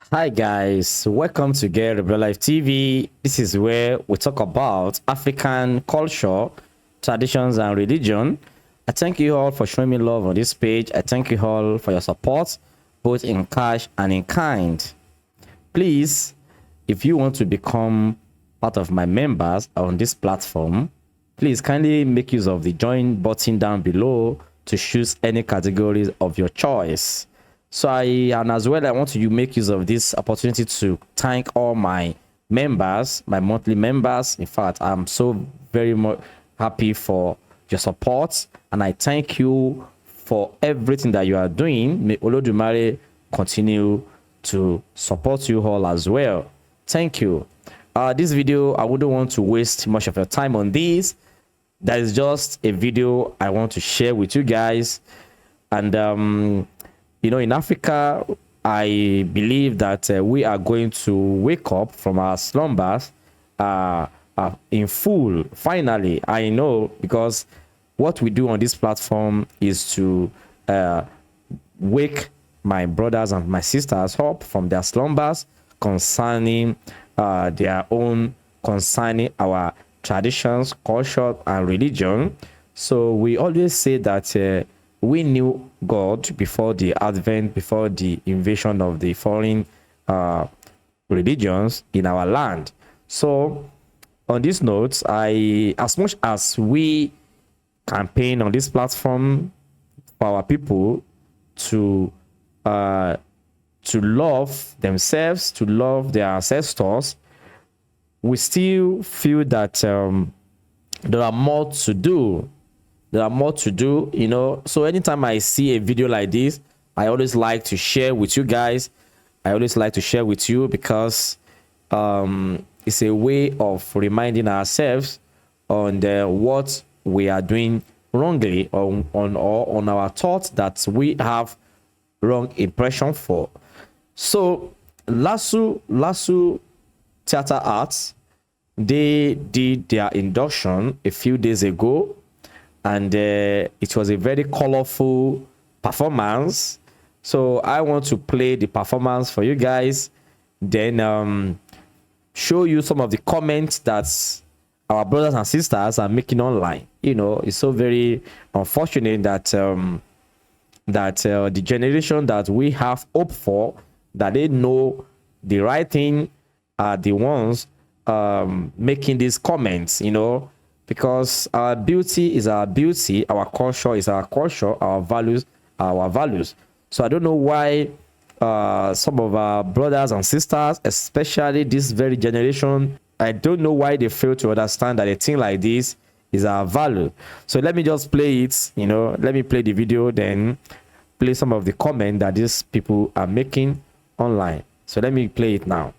Hi guys, welcome to Get Real Life TV. This is where we talk about African culture, traditions and religion. I thank you all for showing me love on this page. I thank you all for your support, both in cash and in kind. Please, if you want to become part of my members on this platform, please kindly make use of the join button down below to choose any categories of your choice. So and as well, I want to make use of this opportunity to thank all my members, my monthly members. In fact, I'm so very much happy for your support, and I thank you for everything that you are doing. May Olodumare continue to support you all as well. Thank you. This video, I wouldn't want to waste much of your time on this. That is just a video I want to share with you guys. And you know, in Africa, I believe that we are going to wake up from our slumbers in full. Finally, I know, because what we do on this platform is to wake my brothers and my sisters up from their slumbers concerning concerning our traditions, culture, and religion. So we always say that we knew God before the advent, before the invasion of the foreign religions in our land. So on this note, as much as we campaign on this platform for our people to love themselves, to love their ancestors, we still feel that there are more to do. There are more to do, you know. So anytime I see a video like this, I always like to share with you guys. I always like to share with you because it's a way of reminding ourselves on what we are doing wrongly, on our thoughts that we have wrong impression for. So Lasso Theater Arts, they did their induction a few days ago, and it was a very colorful performance. So I want to play the performance for you guys, then show you some of the comments that our brothers and sisters are making online. You know, it's so very unfortunate that the generation that we have hope for, that they know the right thing, are the ones making these comments, you know, because our beauty is our beauty, our culture is our culture, our values are our values. So I don't know why some of our brothers and sisters, especially this very generation, I don't know why they fail to understand that a thing like this is our value. So let me just play it, you know, let me play the video, then play some of the comments that these people are making online. So let me play it now.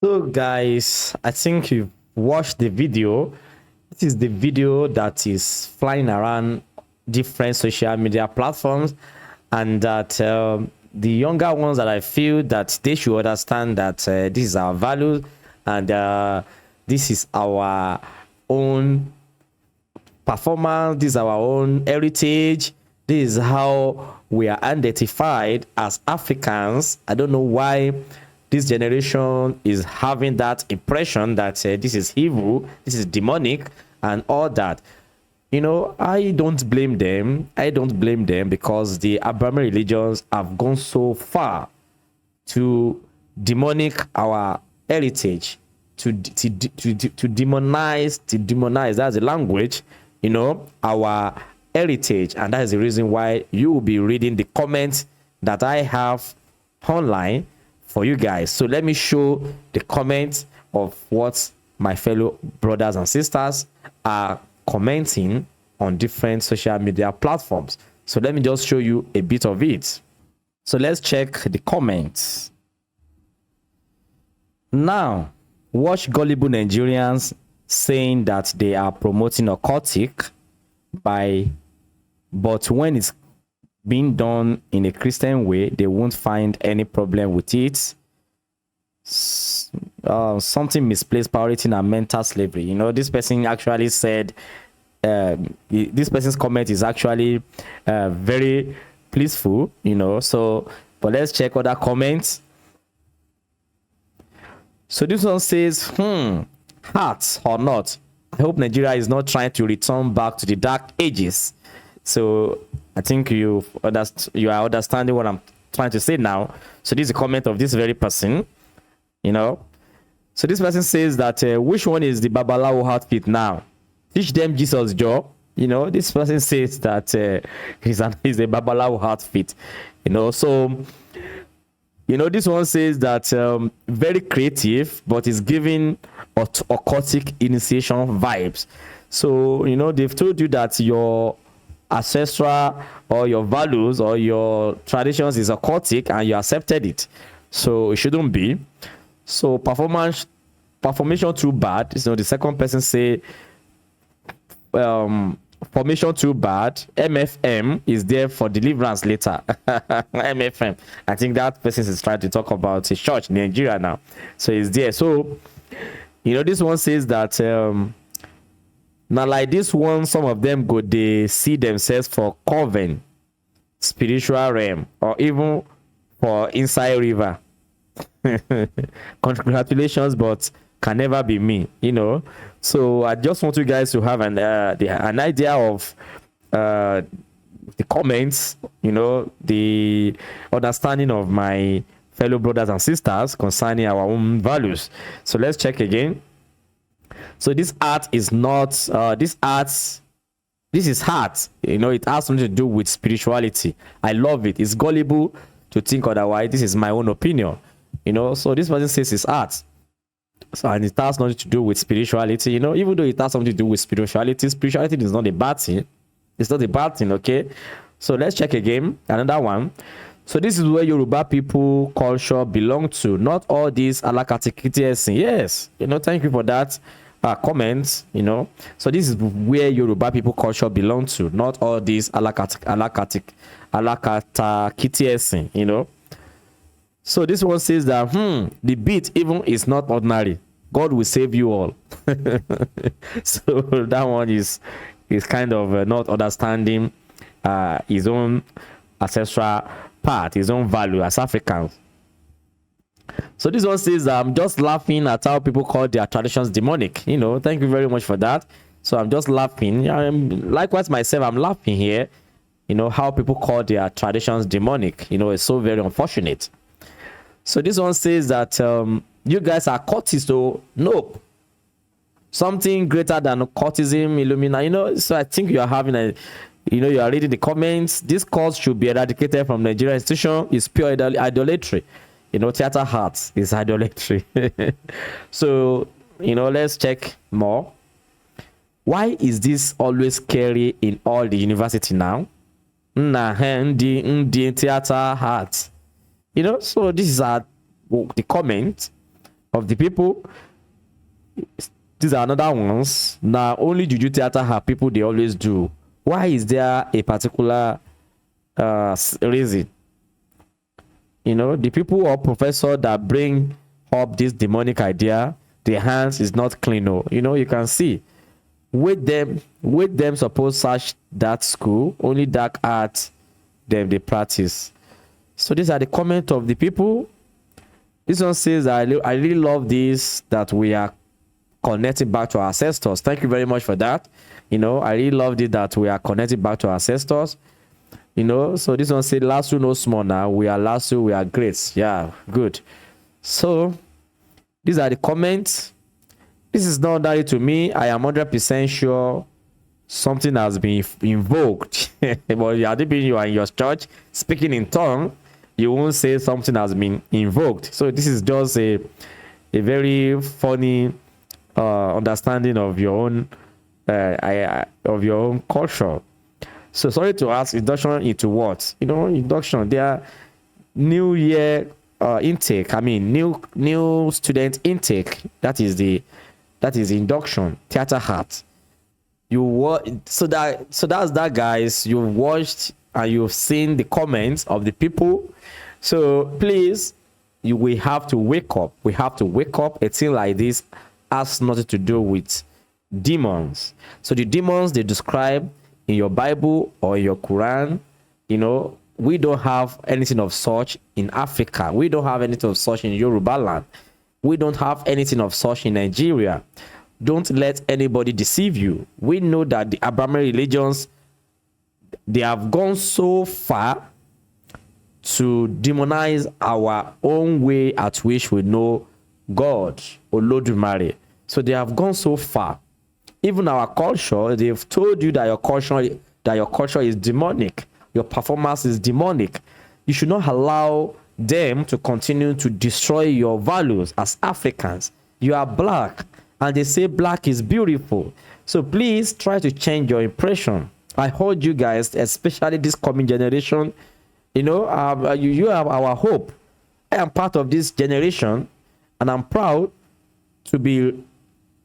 So guys, I think you've watched the video. This is the video that is flying around different social media platforms, and that the younger ones, that I feel that they should understand that this is our values, and this is our own performance, this is our own heritage, this is how we are identified as Africans. I don't know why this generation is having that impression that this is evil, this is demonic, and all that. You know, I don't blame them. I don't blame them, because the Abrahamic religions have gone so far to demonic our heritage, to demonize, that's the language, you know, our heritage. And that is the reason why you will be reading the comments that I have online for you guys. So let me show the comments of what my fellow brothers and sisters are commenting on different social media platforms. So let me just show you a bit of it. So let's check the comments. Now, watch gullible Nigerians saying that they are promoting occultic but when it's being done in a Christian way, they won't find any problem with it. Something misplaced priority and mental slavery. You know, this person actually said, this person's comment is actually very peaceful, you know. So, but let's check other comments. So this one says, hearts or not, I hope Nigeria is not trying to return back to the dark ages. So I think you are understanding what I'm trying to say now. So this is a comment of this very person, you know. So this person says that which one is the Babalawo outfit now? Teach them Jesus, Joe. You know, this person says that he's a Babalawo outfit, you know. So, you know, this one says that very creative, but is giving occultic initiation vibes. So, you know, they've told you that your ancestral or your values or your traditions is occultic and you accepted it. So it shouldn't be. So formation too bad. So the second person say formation too bad. MFM is there for deliverance later. MFM. I think that person is trying to talk about a church in Nigeria now. So it's there. So, you know, this one says that now like this one, some of them go, they see themselves for coven, spiritual realm, or even for inside river. Congratulations, but can never be me, you know. So I just want you guys to have an idea of the comments, you know, the understanding of my fellow brothers and sisters concerning our own values. So let's check again. So this art is not this is art, you know. It has something to do with spirituality. I love it. It's gullible to think otherwise. This is my own opinion, you know. So this person says it's art. So, and it has nothing to do with spirituality, you know. Even though it has something to do with spirituality is not a bad thing. It's not a bad thing, okay. So let's check again, another one. So this is where Yoruba people culture belong to, not all these alakatikiti. Yes, you know, thank you for that comment, you know. So this is where Yoruba people culture belong to, not all these alakatakiti, you know. So this one says that the beat even is not ordinary. God will save you all. So that one is kind of not understanding his own ancestral part, his own value as Africans. So this one says, I'm just laughing at how people call their traditions demonic. You know, thank you very much for that. So I'm just laughing. Likewise myself, I'm laughing here. You know, how people call their traditions demonic. You know, it's so very unfortunate. So this one says that you guys are cultists. So nope. Something greater than cultism, Illumina. You know, so I think you are having a, you know, you are reading the comments. This cult should be eradicated from Nigerian institution. It's pure idolatry. You know, theater arts is idolatry. So, you know, let's check more. Why is this always scary in all the university now? The theater arts. You know, so this is the comment. of the people. These are another ones. Now, only juju theater have people they always do. Why is there a particular reason? You know, the people or professor that bring up this demonic idea, their hands is not clean. Oh, you know, you can see with them suppose search that school, only dark art them they practice. So these are the comment of the people. This one says, I really love this, that we are connecting back to our ancestors. Thank you very much for that. You know, I really love it that we are connecting back to our ancestors. You know, so this one says, Lasso no small now. We are Lasso, we are great. Yeah, good. So these are the comments. This is not that to me. I am 100% sure something has been invoked. But you are in your church speaking in tongue, you won't say something has been invoked. So this is just a very funny understanding of your own culture. So sorry to ask, induction into what? You know, induction. They are new year intake. I mean, new student intake. That is induction. Theater hat. So that's that, guys. You've watched and you've seen the comments of the people. So please, we have to wake up. We have to wake up. A thing like this has nothing to do with demons. So the demons they describe in your Bible or in your Quran, you know, we don't have anything of such in Africa. We don't have anything of such in Yoruba land. We don't have anything of such in Nigeria. Don't let anybody deceive you. We know that the Abrahamic religions, they have gone so far to demonize our own way at which we know God, Olodumare. So they have gone so far. Even our culture, they've told you that your culture is demonic. Your performance is demonic. You should not allow them to continue to destroy your values as Africans. You are black, and they say black is beautiful. So please try to change your impression. I hold you guys, especially this coming generation. You know, you have our hope. I am part of this generation, and I'm proud to be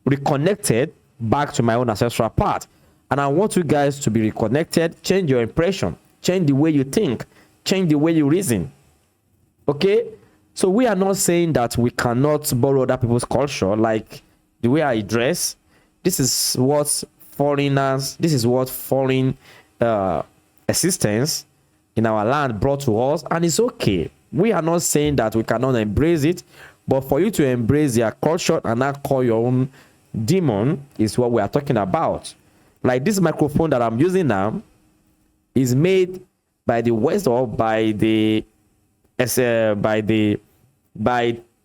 reconnected back to my own ancestral path. And I want you guys to be reconnected. Change your impression. Change the way you think. Change the way you reason. Okay? So we are not saying that we cannot borrow other people's culture, like the way I dress. This is what foreign assistance in our land brought to us, and it's okay. We are not saying that we cannot embrace it, but for you to embrace their culture and not call your own demon is what we are talking about. Like this microphone that I'm using now is made by the West, or by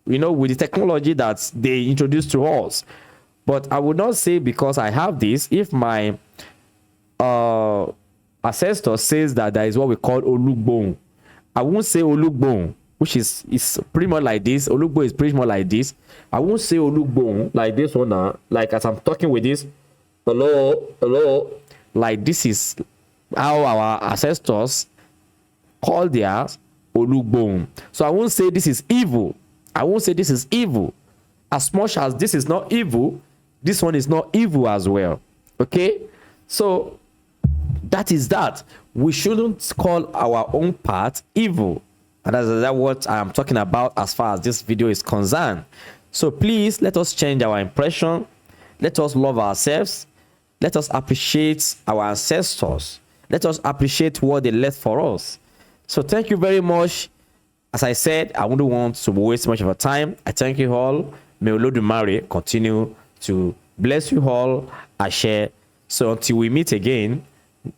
you know, with the technology that they introduced to us. But I would not say because I have this, if my ancestor says that there is what we call Olugbon, I won't say Olugbon, which is pretty much like this. Olugbo is pretty much like this. I won't say Olugbon like this one now. Like as I'm talking with this, hello, like this is how our ancestors call theirs Olugbon. So I won't say this is evil. I won't say this is evil. As much as this is not evil, this one is not evil as well. Okay? So that is that. We shouldn't call our own part evil. And that's what I'm talking about as far as this video is concerned. So please, let us change our impression. Let us love ourselves. Let us appreciate our ancestors. Let us appreciate what they left for us. So thank you very much. As I said, I wouldn't want to waste much of your time. I thank you all. May Olodumare continue to bless you all. I share. So until we meet again,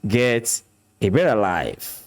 get a better life.